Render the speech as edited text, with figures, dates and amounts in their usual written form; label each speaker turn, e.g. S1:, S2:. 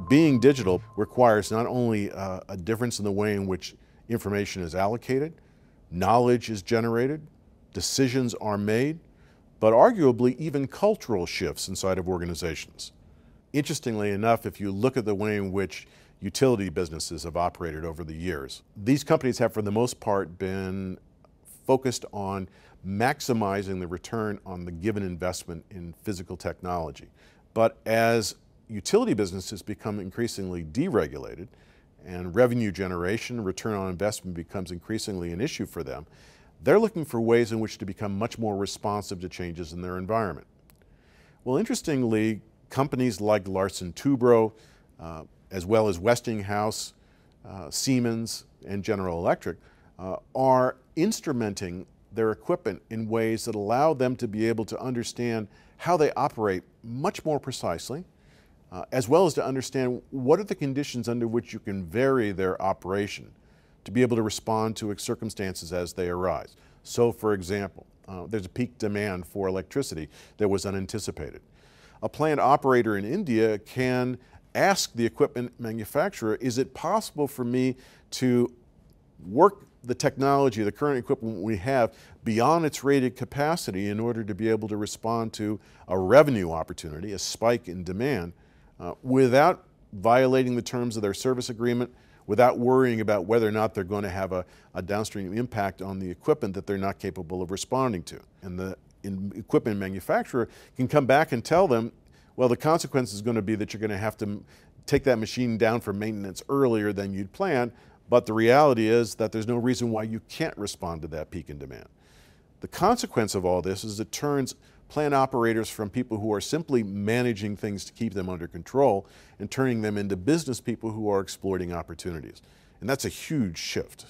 S1: Being digital requires not only a difference in the way in which information is allocated, knowledge is generated, decisions are made, but arguably even cultural shifts inside of organizations. Interestingly enough, if you look at the way in which utility businesses have operated over the years, these companies have for the most part been focused on maximizing the return on the given investment in physical technology. But as utility businesses become increasingly deregulated and revenue generation, return on investment becomes increasingly an issue for them, they're looking for ways in which to become much more responsive to changes in their environment. Well, interestingly, companies like Larsen Toubro, as well as Westinghouse, Siemens, and General Electric, are instrumenting their equipment in ways that allow them to be able to understand how they operate much more precisely, as well as to understand what are the conditions under which you can vary their operation to be able to respond to circumstances as they arise. So, for example, there's a peak demand for electricity that was unanticipated. A plant operator in India can ask the equipment manufacturer, is it possible for me to work the technology, the current equipment we have, beyond its rated capacity in order to be able to respond to a revenue opportunity, a spike in demand, without violating the terms of their service agreement, without worrying about whether or not they're going to have a downstream impact on the equipment that they're not capable of responding to. And the equipment manufacturer can come back and tell them, well, the consequence is going to be that you're going to have to take that machine down for maintenance earlier than you'd planned, but the reality is that there's no reason why you can't respond to that peak in demand. The consequence of all this is it turns plant operators from people who are simply managing things to keep them under control and turning them into business people who are exploiting opportunities. And that's a huge shift.